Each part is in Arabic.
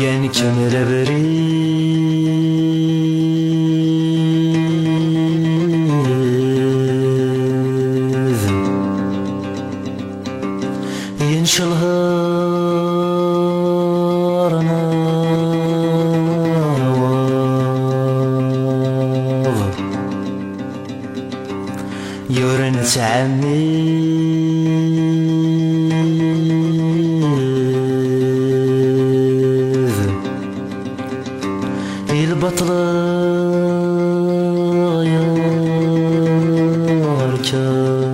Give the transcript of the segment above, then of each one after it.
يعني كامل بريد ينشل هارنا واض يورن تعميد البطل يركب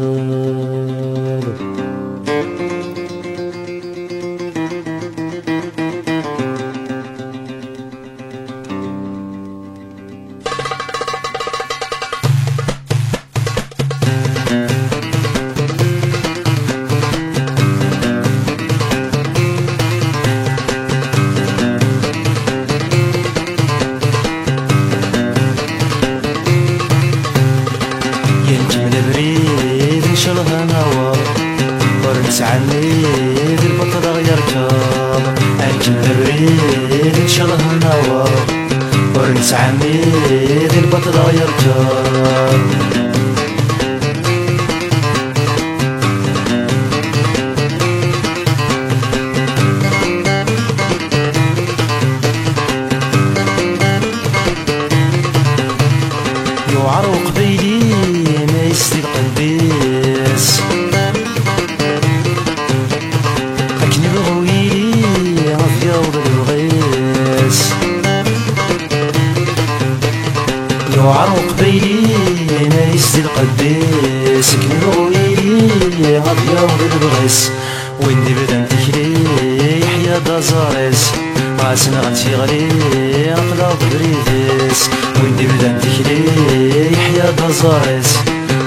ينجم البريد نشلها نوار ورنس عميد البطل يركب ينجم البريد نشلها نوار ورنس عميد البطل يركب يعرق بيدي ما يسدي القديس أكني بغويلي غفياض الغيس يعرق بيدي ما يسدي القديس أكني بغويلي غفياض الغيس ويندي بدن تكلي يحيى دازاريس غاسن غتي غلي أقلاب بريدس ويندي بدن تكلي يحيى دازاريس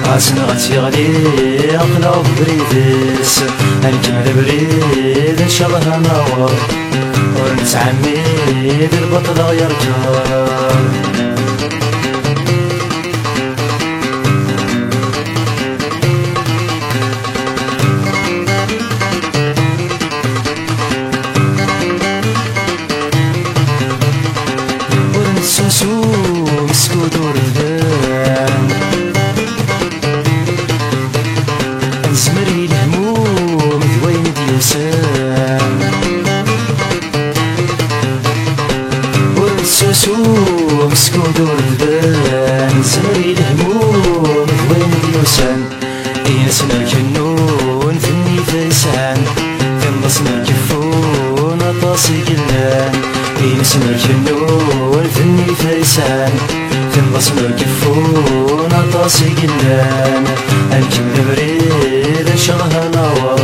غاسن غتي غلي أقلاب بريدس الجمل بريد نشلها نوار ورنتعميد البطل يركب سوسو مسكوت وردان نزمري الهموم ذوين ديسان سوسو مسكوت وردان نزمري الهموم ذوين ديسان ينسنا الجنون فني فيسان تنبصنا الكفون طاسي قلان ينسنا الجنون فني فيسان تنبصنا الكفون طاسي قلان الجمل بريد نشرها نوار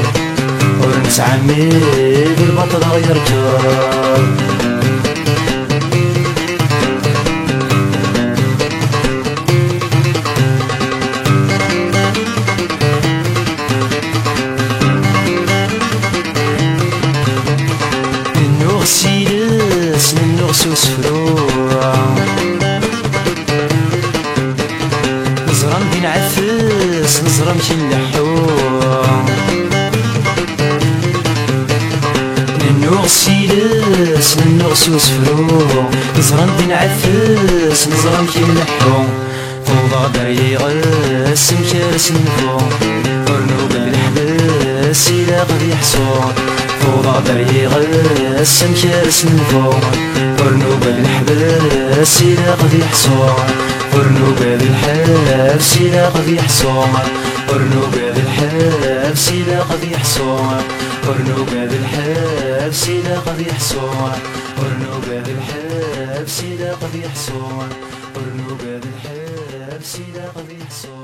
ورنتعميد البطل يركب سيلس من نغسوس فروع نزرم بين عفس نزرم كي اللحوع من نغسيلس من نغسوس فروع نزرم بين عفس نزرم كي اللحوع فوضى دري غس مكارس نفوع ورنوب بالحبس إلا قد يحصون فوضى دري غس مكارس نفوع ورنوب بالحبس إلا قد يحصون ورنوب بالحبس إلا قد يحصون ورنوب بالحبس إلا قد يحصون ورنوب بالحبس إلا قد يحصون ورنوب بالحبس إلا قد يحصون ورنوب بالحبس إلا قد يحصون